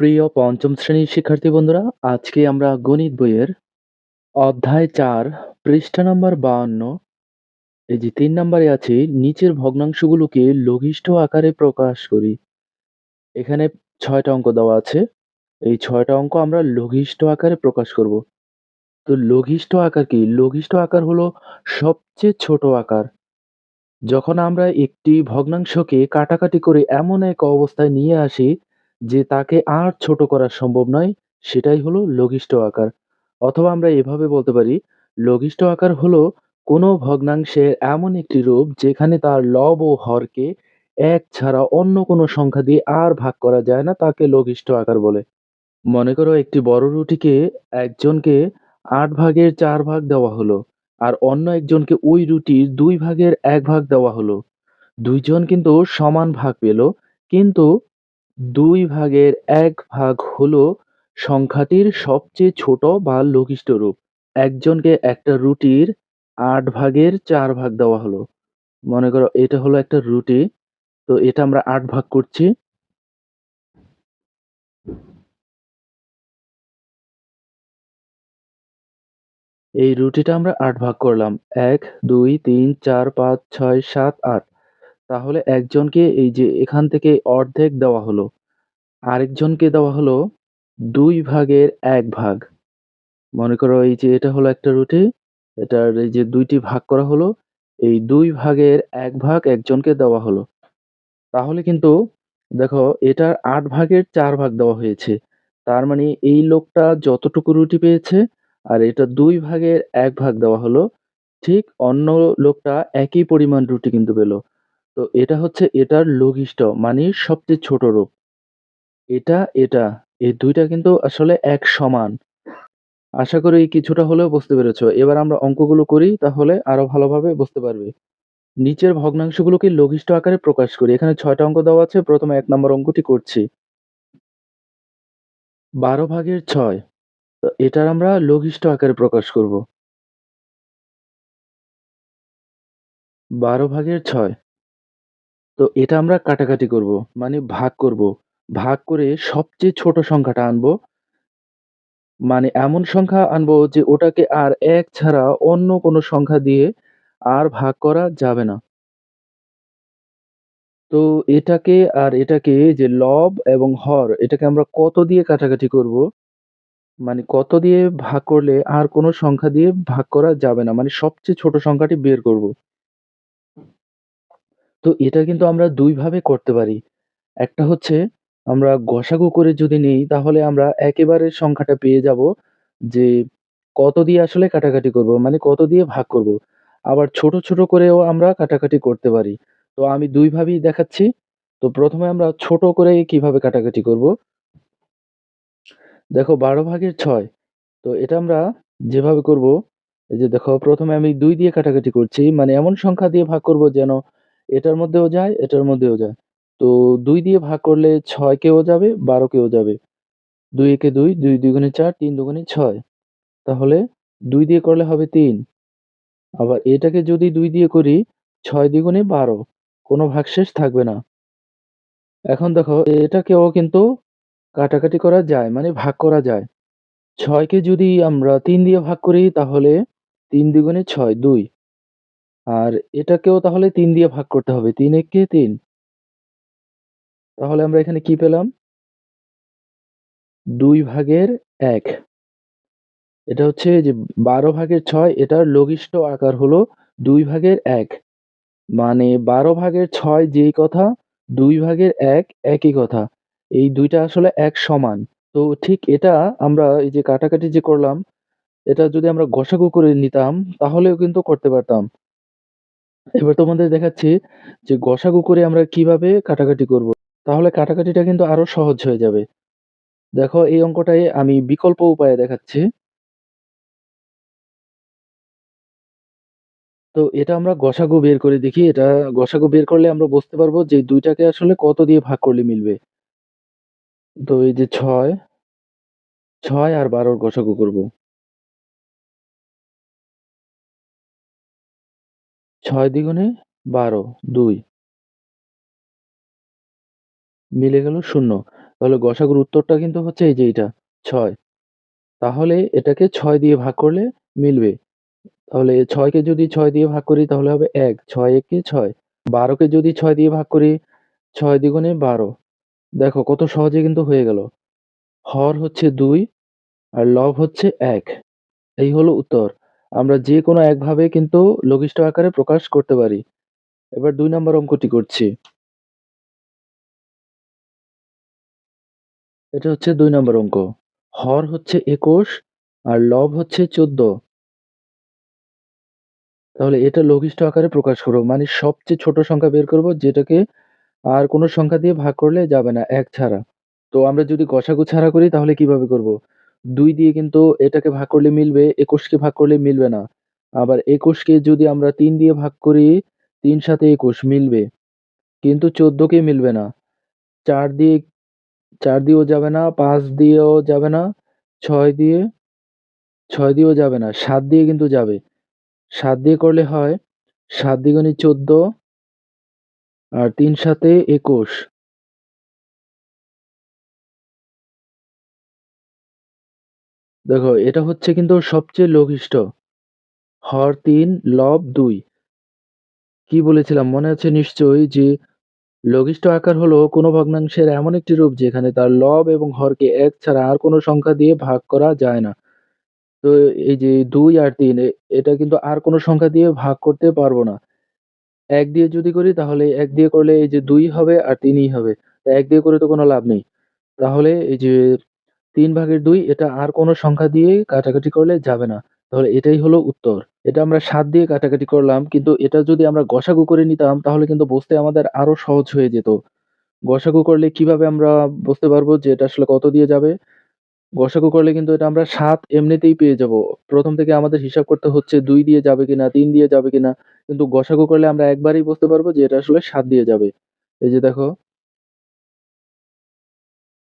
প্রিয় পঞ্চম শ্রেণীর শিক্ষার্থী বন্ধুরা, আজকে আমরা গণিত বইয়ের অধ্যায় ৪ পৃষ্ঠা নাম্বার ৫২ এই যে ৩ নাম্বারে আছে নিচের ভগ্নাংশগুলোকে লঘিষ্ঠ আকারে প্রকাশ করি। এখানে ৬ টা অঙ্ক দেওয়া আছে। এই ৬ টা অঙ্ক আমরা লঘিষ্ঠ আকারে প্রকাশ করব। তো লঘিষ্ঠ আকার কি? লঘিষ্ঠ আকার হলো সবচেয়ে ছোট আকার। যখন আমরা একটি ভগ্নাংশকে কাটাকাটি করে এমন এক অবস্থায় নিয়ে আসি যে তাকে আর ছোট করা সম্ভব নয়, সেটাই হলো লঘিষ্ঠ আকার। অথবা আমরা এভাবে বলতে পারি, লঘিষ্ঠ আকার হলো কোনো ভগ্নাংশের এমন একটি রূপ যেখানে তার লব ও হরকে ১ ছাড়া অন্য কোনো সংখ্যা দিয়ে আর ভাগ করা যায় না, তাকে লঘিষ্ঠ আকার বলে। মনে করো একটি বড় রুটিকে একজনকে ৮ ভাগের ৪ ভাগ দেওয়া হলো। আর অন্য একজনকে ওই রুটির ২ ভাগের ১ ভাগ দেওয়া হলো। ২ জন কিন্তু সমান ভাগ পেল। কিন্তু ২ ভাগের ১ ভাগ হলো সংখ্যাটির সবচেয়ে ছোট বা লঘিষ্ঠ রূপ। একজনকে একটা রুটির ৮ ভাগের ৪ ভাগ দেওয়া হলো। মনে করো এটা হলো একটা রুটি। তো এটা আমরা ৮ ভাগ করছি। এই রুটিটা আমরা ৮ ভাগ করলাম। ১, ২, ৩, ৪, ৫, ৬, ৭, ৮। তাহলে একজনকে এই যে এখান থেকে অর্ধেক দেওয়া হলো। আরেকজনকে দেওয়া হলো ২ ভাগের ১ ভাগ। মনে করো এই যে এটা হলো একটা রুটি। এটার এই যে ২ টি ভাগ করা হলো। এই ২ ভাগের ১ ভাগ একজনকে দেওয়া হলো। তাহলে কিন্তু দেখো এটার ৮ ভাগের ৪ ভাগ দেওয়া হয়েছে। তার মানে এই লোকটা যতটুকু রুটি পেয়েছে আর এটা ২ ভাগের ১ ভাগ দেওয়া হলো। ঠিক অন্য লোকটা একই পরিমাণ রুটি কিন্তু পেল। তো এটা হচ্ছে এটার লঘিষ্ঠ মানে সবচেয়ে ছোট রূপ। এটা এই ২ টা কিন্তু আসলে এক সমান। আশা করি কিছুটা হলেও বুঝতে পেরেছো। এবার আমরা অঙ্কগুলো করি তাহলে আরো ভালোভাবে বুঝতে পারবে। নিচের ভগ্নাংশগুলোকে লঘিষ্ঠ আকারে প্রকাশ করি। এখানে ৬ টা অঙ্ক দেওয়া আছে। প্রথমে ১ নম্বর অঙ্কটি করছি। ১২ ভাগের ৬। তো এটার আমরা লঘিষ্ঠ আকারে প্রকাশ করব। ১২ ভাগের ৬। তো এটা আমরা কাটাকাটি করব। মানে ভাগ করব। ভাগ করে সবচেয়ে ছোট সংখ্যাটা আনবো। মানে এমন সংখ্যা আনবো যে ওটাকে আর ১ ছাড়া অন্য কোনো সংখ্যা দিয়ে আর ভাগ করা যাবে না। তো এটাকে আর এটাকে যে লব এবং হর এটাকে আমরা কত দিয়ে কাটাকাটি করব? মানে কত দিয়ে ভাগ করলে আর কোনো সংখ্যা দিয়ে ভাগ করা যাবে না। মানে সবচেয়ে ছোট সংখ্যাটি বের করব। তো এটা কিন্তু আমরা ২ ভাবে করতে পারি। একটা হচ্ছে আমরা গসাগু করে যদি নেই তাহলে আমরা একেবারে সংখ্যাটা পেয়ে যাব যে কত দিয়ে আসলে কাটাকাটি করব। মানে কত দিয়ে ভাগ করব। আবার ছোট, ছোট করেও আমরা কাটাকাটি করতে পারি। তো আমি ২ ভাবেই দেখাচ্ছি। তো ১ম এ আমরা ছোট করে কিভাবে কাটাকাটি করব। দেখো ১২ ভাগের ৬। তো এটা আমরা যেভাবে করব, এই যে দেখো ১ম এ আমি ২ দিয়ে কাটাকাটি করছি। মানে এমন সংখ্যা দিয়ে ভাগ করব যেন এটার মধ্যেও যায়, এটার মধ্যেও যায়। তো ২ দিয়ে ভাগ করলে ৬ কেও যাবে, ১২ কেও যাবে। ২ একে ২, ২ দুগুণে ৪, ৩ দুগুণে ৬। তাহলে ২ দিয়ে করলে হবে ৩। আবার এটাকে যদি ২ দিয়ে করি, ৬ দ্বিগুণে ১২। কোনো ভাগশেষ থাকবে না। এখন দেখো এটাকেও কিন্তু কাটাকাটি করা যায়, মানে ভাগ করা যায়। ৬ কে যদি আমরা ৩ দিয়ে ভাগ করি তাহলে ৩ দ্বিগুণে ৬, ২। আর এটাকেও তাহলে ৩ দিয়ে ভাগ করতে হবে। ৩ একে ৩। তাহলে আমরা এখানে কি পেলাম? ২ ভাগের ১। এটা হচ্ছে যে ১২ ভাগের ৬ এটার লঘিষ্ঠ আকার হলো ২ ভাগের ১। মানে ১২ ভাগের ৬ যেই কথা, ২ ভাগের ১ একই কথা। এই ২ টা আসলে এক সমান। তো ঠিক এটা আমরা এই যে কাটাকাটি যে করলাম, এটা যদি আমরা গসাগু করে নিতাম তাহলেও কিন্তু করতে পারতাম। এবার তোমাদের দেখাচ্ছি যে গসাগু করে আমরা কিভাবে কাটাকাটি করব। তাহলে কাটাকাটিটা কিন্তু আরো সহজ হয়ে যাবে। দেখো এই অঙ্কটায় আমি বিকল্প উপায়ে দেখাচ্ছি। তো এটা আমরা গসাগু বের করে দেখি। এটা গসাগু বের করলে আমরা বুঝতে পারবো যে ২ টাকে আসলে কত দিয়ে ভাগ করলে মিলবে। তো এই যে ৬ আর ১২ র গসাগু করব। ৬ দ্বিগুণে ১২, ২ মিলে গেল ০। তাহলে গসাগুর উত্তরটা কিন্তু হচ্ছে এই যে এইটা ৬। তাহলে এটাকে ৬ দিয়ে ভাগ করলে মিলবে। তাহলে ৬ কে যদি ৬ দিয়ে ভাগ করি তাহলে হবে ১, ৬ একে ৬। ১২ কে যদি ৬ দিয়ে ভাগ করি ৬ দ্বিগুণে ১২। দেখো কত সহজে কিন্তু হয়ে গেল। হর হচ্ছে ২ আর লব হচ্ছে ১। এই হলো উত্তর। আমরা যেকোনো একভাবে কিন্তু লঘিষ্ঠ আকারে প্রকাশ করতে পারি। এবার ২ নাম্বার অঙ্কটি করছি। এটা হচ্ছে ২ নাম্বার অঙ্ক। হর হচ্ছে ২১ আর লব হচ্ছে ১৪। তাহলে এটা লঘিষ্ঠ আকারে প্রকাশ করব। মানে সবচেয়ে ছোট সংখ্যা বের করব যেটাকে আর কোন সংখ্যা দিয়ে ভাগ করলে যাবে না ১ ছাড়া। তো আমরা যদি গসাগু ছাড়া করি তাহলে কিভাবে করব? ২ দিয়ে কিন্তু এটাকে ভাগ করলে মিলবে, ২১ কে ভাগ করলে মিলবে না। আবার ২১ কে যদি আমরা ৩ দিয়ে ভাগ করি, ৩ সাথে ২১ মিলবে। কিন্তু ১৪ কে মিলবে না। ৪ দিয়ে ৪ দিয়েও যাবে না, ৫ দিয়েও যাবে না, ৬ দিয়ে ৬ দিয়েও যাবে না। ৭ দিয়ে কিন্তু যাবে। ৭ দিয়ে করলে হয় ৭ দ্বিগুণে ১৪ আর ৩ সাতে ২১। দেখো এটা হচ্ছে কিন্তু সবচেয়ে লঘিষ্ঠ। হর ৩, লব ২। কি বলেছিলাম মনে আছে নিশ্চয়ই যে লঘিষ্ঠ আকার হলো কোনো ভগ্নাংশের এমন একটি রূপ যেখানে তার লব এবং হরকে ১ ছাড়া আর কোনো সংখ্যা দিয়ে ভাগ করা যায় না। তো এই যে ২ আর ৩ এটা কিন্তু আর কোনো সংখ্যা দিয়ে ভাগ করতে পারবো না। ১ দিয়ে যদি করি তাহলে ১ দিয়ে করলে এই যে ২ হবে আর ৩ ই হবে। ১ দিয়ে করে তো কোনো লাভ নেই। তাহলে এই যে ৩/২ এটা আর কোনো সংখ্যা দিয়ে কাটাকাটি করলে যাবে না। তাহলে এটাই হলো উত্তর। এটা আমরা ৭ দিয়ে কাটাকাটি করলাম। কিন্তু এটা যদি আমরা গসাগু করে নিতাম তাহলে কিন্তু বুঝতে আমাদের আরো সহজ হয়ে যেত। গসাগু করলে কিভাবে আমরা বুঝতে পারবো যে এটা আসলে কত দিয়ে যাবে? গসাগু করলে কিন্তু এটা আমরা ৭ এমনিতেই পেয়ে যাবো। ১ম থেকে আমাদের হিসাব করতে হচ্ছে ২ দিয়ে যাবে কিনা, ৩ দিয়ে যাবে কিনা। কিন্তু গসাগু করলে আমরা একবারেই বুঝতে পারবো যে এটা আসলে ৭ দিয়ে যাবে। এই যে দেখো,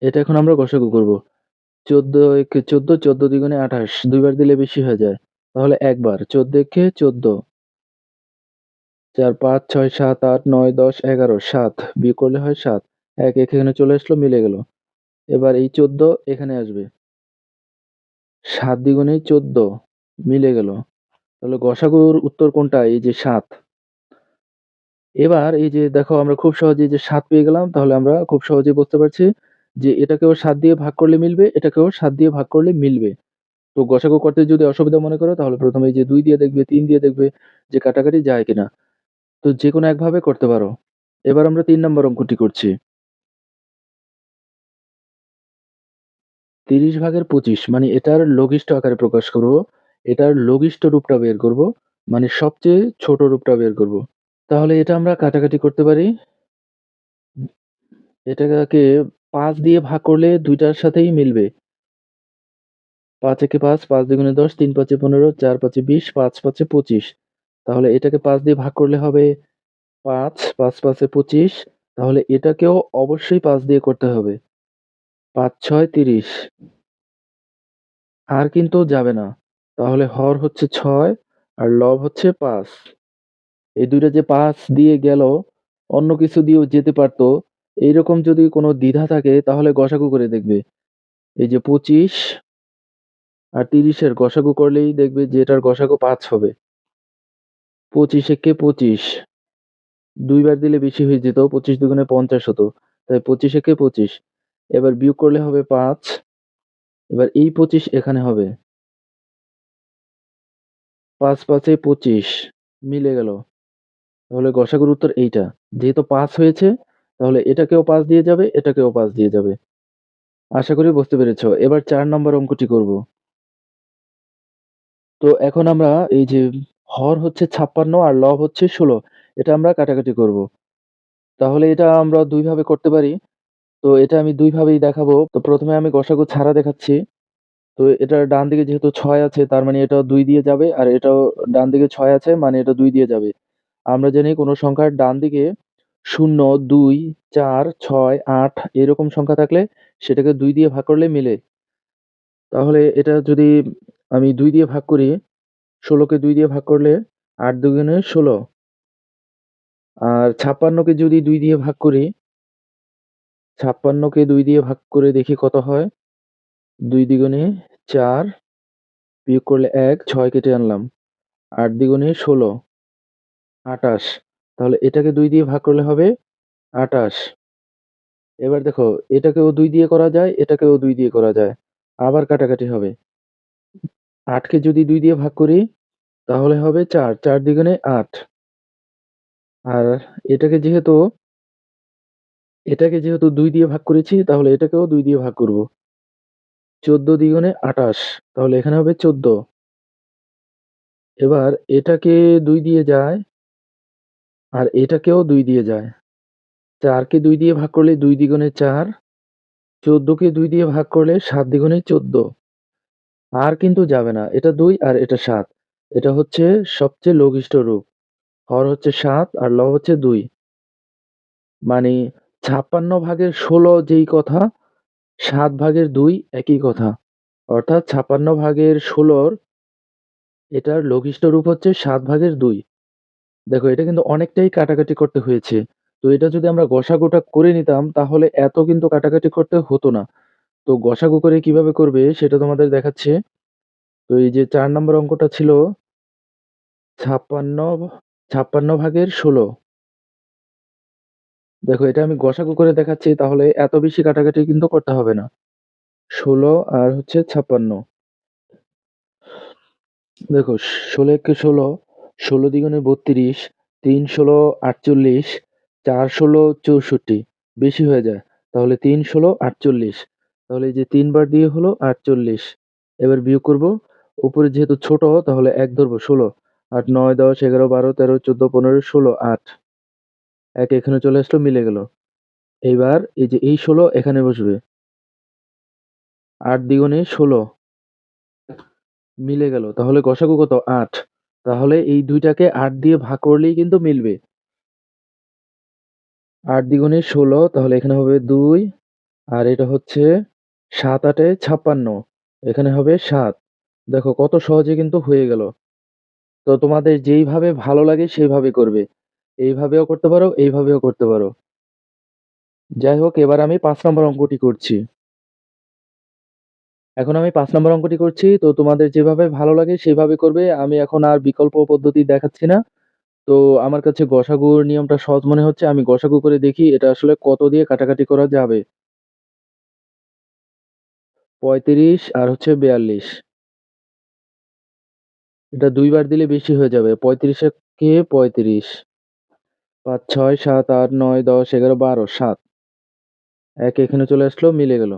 এটা এখন আমরা গসাগু করব। ১৪ একে ১৪, ১৪ দ্বিগুণে ২৮, ২ বার দিলে বেশি হয়ে যায়। তাহলে ১ বার। ১৪ একে ১৪, ৪, ৫, ৬, ৭, ৮, ৯, ১০, ১১, ৭ বিয়োগ করলে হয় ৭। ১ এখানে চলে আসলো মিলে গেল। এবার এই ১৪ এখানে আসবে। ৭ দ্বিগুণে ১৪ মিলে গেল। তাহলে গসাগুর উত্তর কোনটা? এই যে ৭। এবার এই যে দেখো আমরা খুব সহজেই যে ৭ পেয়ে গেলাম। তাহলে আমরা খুব সহজেই বুঝতে পারছি যে এটাকেও ৭ দিয়ে ভাগ করলে মিলবে, এটাকেও ৭ দিয়ে ভাগ করলে মিলবে। তো গসাগু করতে যদি অসুবিধা মনে করো তাহলে ১ম এই যে ২ দিয়ে দেখবে, ৩ দিয়ে দেখবে যে কাটাকাটি যায় কিনা। তো যেকোনো একভাবে করতে পারো। এবার আমরা ৩ নম্বর অঙ্কটি করছি। ৩০ ভাগের ২৫ মানে এটার লঘিষ্ঠ আকারে প্রকাশ করব। এটার লঘিষ্ঠ রূপটা বের করব। মানে সবচেয়ে ছোট রূপটা বের করব। তাহলে এটা আমরা কাটাকাটি করতে পারি। এটাকে ৫ দিয়ে ভাগ করলে ২ টার সাথেই মিলবে। ৫ একে ৫, ৫ দুগুণে ১০, ৩ ৫ এ ১৫, ৪ ৫ এ ২০, ৫ ৫ এ ২৫। তাহলে এটাকে ৫ দিয়ে ভাগ করলে হবে ৫, ৫ ৫ এ ২৫। তাহলে এটাকেও অবশ্যই ৫ দিয়ে করতে হবে। ৫ ৬ ৩০ আর কিন্তু যাবে না। তাহলে হর হচ্ছে ৬ আর লব হচ্ছে ৫। এই ২ টা যে ৫ দিয়ে গেল, অন্য কিছু দিয়েও যেতে পারত। এইরকম যদি কোনো দ্বিধা থাকে তাহলে গসাগু করে দেখবে। এই যে ২৫ আর ৩০ এর গসাগু করলেই দেখবে যে এটার গসাগু ৫ হবে। ২৫ একে ২৫, ২ বার দিলে বেশি হয়ে যেত। ২৫ দুগুণে ৫০ হতো। তাই ২৫ একে ২৫। এবার বিয়োগ করলে হবে ৫। এবার এই ২৫ এখানে হবে। ৫ ৫ এ ২৫ মিলে গেল। তাহলে গসাগুর উত্তর এইটা। যেহেতু ৫ হয়েছে তাহলে এটাকেও ৫ দিয়ে যাবে, এটাকেও ৫ দিয়ে যাবে। আশা করি বুঝতে পেরেছ। এবার ৪ নম্বর অঙ্কটি করব। তো এখন আমরা এই যে হর হচ্ছে ৫৬ আর লব হচ্ছে ১৬ এটা আমরা কাটাকাটি করব। তাহলে এটা আমরা ২ ভাবে করতে পারি। তো এটা আমি ২ ভাবেই দেখাবো। তো ১ম এ আমি গসাগু ছাড়া দেখাচ্ছি। তো এটার ডান দিকে যেহেতু ৬ আছে তার মানে এটাও ২ দিয়ে যাবে। আর এটাও ডান দিকে ৬ আছে মানে এটা ২ দিয়ে যাবে। আমরা জানি কোন সংখ্যার ডান দিকে ০, ২, ৪, ৬, ৮ এরকম সংখ্যা থাকলে সেটাকে ২ দিয়ে ভাগ করলে মেলে। তাহলে এটা যদি আমি ২ দিয়ে ভাগ করি, ১৬ কে ২ দিয়ে ভাগ করলে ৮ দুগুণে ১৬ আর ৫৬ কে যদি ২ দিয়ে ভাগ করি ৫৬ কে ২ দিয়ে ভাগ করে দেখি কত হয়। ২ দ্বিগুণে ৪, বিয়োগ করলে ১, ৬ কেটে আনলাম। ৮ দ্বিগুণে ১৬, ২৮। তাহলে এটাকে ২ দিয়ে ভাগ করলে হবে ২৮। এবার দেখো এটাকেও ২ দিয়ে করা যায়, এটাকেও ২ দিয়ে করা যায়। আবার কাটাকাটি হবে। ৮ কে যদি ২ দিয়ে ভাগ করি তাহলে হবে ৪, ৪ দ্বিগুণে ৮। আর এটাকে যেহেতু ২ দিয়ে ভাগ করেছি তাহলে এটাকেও ২ দিয়ে ভাগ করব। ১৪ দ্বিগুণে ২৮, তাহলে এখানে হবে ১৪। এবার এটাকে ২ দিয়ে যায় আর এটাকেও ২ দিয়ে যায়। ৪ কে ২ দিয়ে ভাগ করলে ২ দ্বিগুণে ৪, ১৪ কে ২ দিয়ে ভাগ করলে ৭ দ্বিগুণে ১৪। আর কিন্তু যাবে না। এটা ২ আর এটা ৭। এটা হচ্ছে সবচেয়ে লঘিষ্ঠ রূপ। হর হচ্ছে ৭ আর লব হচ্ছে ২। মানে ৫৬ ভাগের ১৬ যেই কথা, ৭ ভাগের ২ একই কথা। অর্থাৎ ৫৬ ভাগের ১৬র এটার লঘিষ্ঠ রূপ হচ্ছে ৭ ভাগের ২। দেখো এটা কিন্তু অনেকটাই কাটাকাটি করতে হয়েছে। তো এটা যদি আমরা গসাগুটা করে নিতাম তাহলে এত কিন্তু কাটাকাটি করতে হতো না। তো গসাগু করে কিভাবে করবে সেটা তোমাদের দেখাচ্ছি। তো এই যে ৪ নম্বর অঙ্কটা ছিল ৫৬ ভাগের ১৬। দেখো এটা আমি গসাগু করে দেখাচ্ছি তাহলে এত বেশি কাটাকাটি কিন্তু করতে হবে না। ১৬ আর হচ্ছে ৫৬। দেখো ১৬ একে ১৬, ১৬ দ্বিগুণে ৩২, ৩ ১৬ ৪৮, ৪ ১৬ ৬৪, বেশি হয়ে যায়। তাহলে ৩ ১৬ ৪৮। তাহলে এই যে ৩ বার দিয়ে হলো ৪৮। এবার বিয়োগ করব। উপরে যেহেতু ছোট তাহলে ১ ধরবো ১৬, ৮ ৯ ১০ ১১ ১২ ১৩ ১৪ ১৫ ১৬ ৮। ১ এখানে চলে আসলো মিলে গেল। এইবার এই যে এই ১৬ এখানে বসবে। ৮ দ্বিগুণে ১৬ মিলে গেল। তাহলে গসাগু কত? ৮। তাহলে এই ২ টাকে ৮ দিয়ে ভাগ করলেই কিন্তু মিলবে। ৮ দ্বিগুণে ১৬, তাহলে এখানে হবে ২ আর এটা হচ্ছে ৭ ৮ এ ৫৬, এখানে হবে ৭। দেখো কত সহজে কিন্তু হয়ে গেল। তো তোমাদের যেইভাবে ভালো লাগে সেইভাবে করবে। এইভাবেও করতে পারো, এইভাবেও করতে পারো। যাই হোক এবার আমি ৫ নম্বর অঙ্কটি করছি। এখন আমি ৫ নম্বর অঙ্কটি করছি। তো তোমাদের যেভাবে ভালো লাগে সেভাবে করবে। আমি এখন আর বিকল্প পদ্ধতি দেখাচ্ছি না। তো আমার কাছে গসাগুর নিয়মটা সহজ মনে হচ্ছে। আমি গসাগু করে দেখি এটা আসলে কত দিয়ে কাটাকাটি করা যাবে। ৩৫ আর হচ্ছে ৪২। এটা ২ বার দিলে বেশি হয়ে যাবে। ৩৫ কে ৩৫, ৫ ৬ ৭ ৮ ৯ ১০ ১১ ১২ ৭। ১ এখানে চলে আসলো মিলে গেল।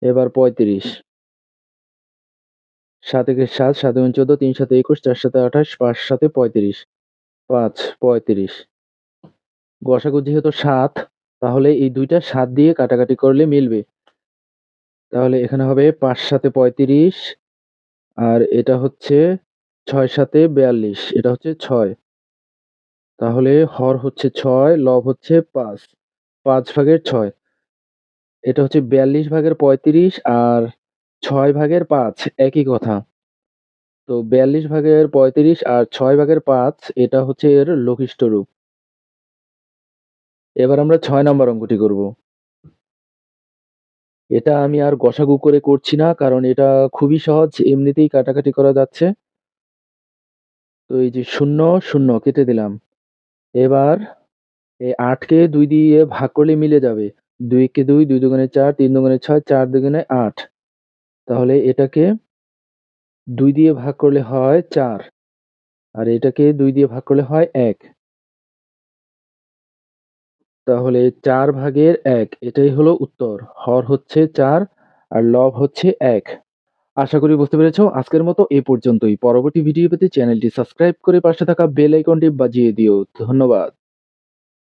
এবার ৩৫। ৭ একে ৭, ৭ দুগুণে ১৪, ৩ ৭ ২১, ৪ ৭ ২৮, ৫ ৭ ৩৫। ৫ ৩৫। গসাগু যেহেতু ৭ তাহলে এই ২ টা ৭ দিয়ে কাটাকাটি করলে মিলবে। তাহলে এখানে হবে ৫ ৭ ৩৫ আর এটা হচ্ছে ৬ ৭ ৪২, এটা হচ্ছে ৬। তাহলে হর হচ্ছে ৬, লব হচ্ছে ৫। ৫ ভাগের ৬। এটা হচ্ছে ৪২ ভাগের ৩৫ আর ৬ ভাগের ৫ একই কথা। তো ৪২ ভাগের ৩৫ আর ৬ ভাগের ৫ এটা হচ্ছে এর লঘিষ্ঠ রূপ। এবার আমরা ৬ নাম্বার অঙ্কটি করব। এটা আমি আর গসাগু করে করছি না কারণ এটা খুবই সহজ, এমনিতেই কাটাকাটি করা যাচ্ছে। তো এই যে ০ ০ কেটে দিলাম। এবার এই ৮ কে ২ দিয়ে ভাগ করলে মিলে যাবে। ২ কে ২, ২ দুগুণে ৪, ৩ দুগুণে ৬, ৪ দুগুণে ৮। তাহলে এটাকে ২ দিয়ে ভাগ করলে হয় ৪ আর এটাকে ২ দিয়ে ভাগ করলে হয় ১। তাহলে ৪ ভাগের ১ এটাই হলো উত্তর। হর হচ্ছে ৪ আর লব হচ্ছে ১। আশা করি বুঝতে পেরেছো। আজকের মতো এ পর্যন্তই। পরবর্তী ভিডিও পেতে চ্যানেলটি সাবস্ক্রাইব করে পাশে থাকা বেল আইকনটি বাজিয়ে দিও। ধন্যবাদ।